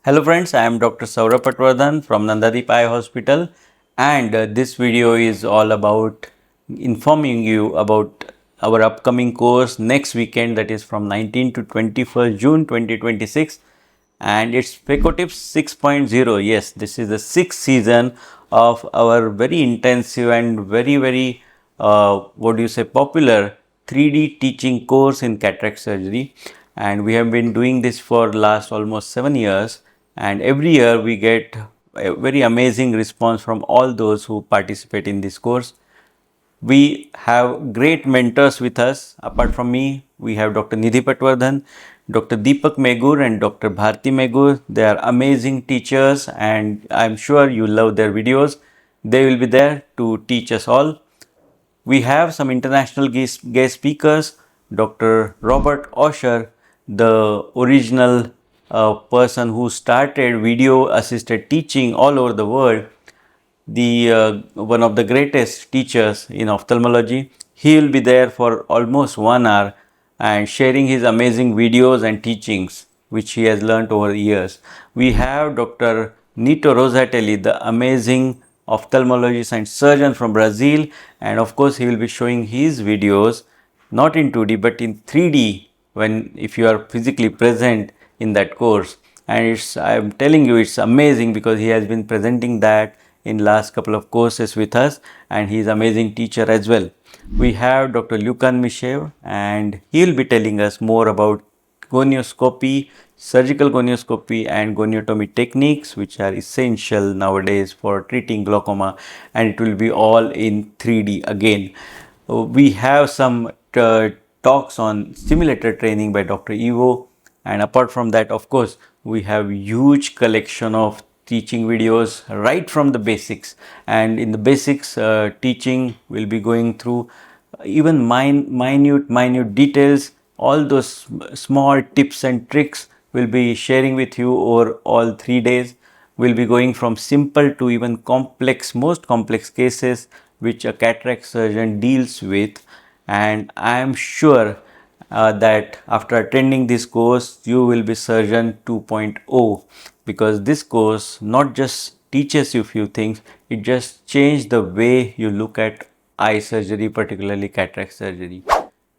Hello friends, I am Dr. Sourabh Patwardhan from Nandadeep Eye Hospital, and this video is all about informing you about our upcoming course next weekend, that is from 19 to 21st June 2026, and it's Phacotips 6.0. Yes, this is the sixth season of our very intensive and very popular 3D teaching course in cataract surgery, and we have been doing this for last almost 7 years, and every year we get a very amazing response from all those who participate in this course. We have great mentors with us. Apart from me, we have Dr. Nidhi Patwardhan, Dr. Deepak Megur and Dr. Bharti Megur. They are amazing teachers and I'm sure you love their videos. They will be there to teach us all. We have some international guest speakers, Dr. Robert Osher, the original person who started video assisted teaching all over the world, the one of the greatest teachers in ophthalmology. He will be there for almost 1 hour and sharing his amazing videos and teachings which he has learnt over years. We have Dr. Neto Rosatelli, the amazing ophthalmologist and surgeon from Brazil, and of course he will be showing his videos not in 2D but in 3D when if you are physically present in that course. And it's, I am telling you, it's amazing because he has been presenting that in last couple of courses with us, and he is amazing teacher as well. We have Dr. Lukan Mishev, and he will be telling us more about gonioscopy, surgical gonioscopy and goniotomy techniques which are essential nowadays for treating glaucoma, and it will be all in 3D again. We have some talks on simulator training by Dr. Evo, and apart from that, of course, we have huge collection of teaching videos right from the basics, and in the basics teaching will be going through even minute details. All those small tips and tricks will be sharing with you over all 3 days. We'll be going from simple to even complex, most complex cases which a cataract surgeon deals with, and I am sure that after attending this course you will be surgeon 2.0, because this course not just teaches you few things, it just changes the way you look at eye surgery, particularly cataract surgery.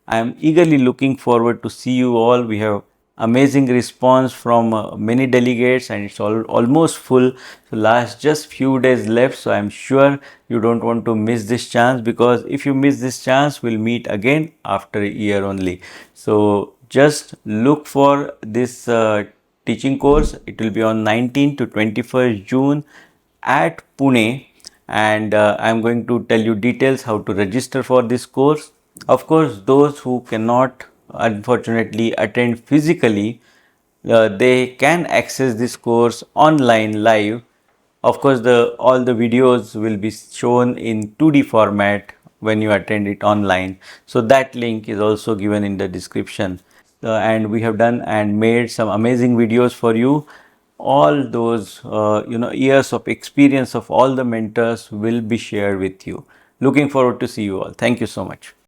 I am eagerly looking forward to see you all. We have amazing response from many delegates and it's almost full. So last just few days left. So I am sure you don't want to miss this chance, because if you miss this chance, we'll meet again after a year only. So just look for this teaching course. It will be on 19 to 21st June at Pune, and I am going to tell you details how to register for this course. Of course, those who cannot unfortunately attend physically, they can access this course online live. Of course, all the videos will be shown in 2D format when you attend it online. So that link is also given in the description. And we have done and made some amazing videos for you. All those years of experience of all the mentors will be shared with you. Looking forward to see you all. Thank you so much.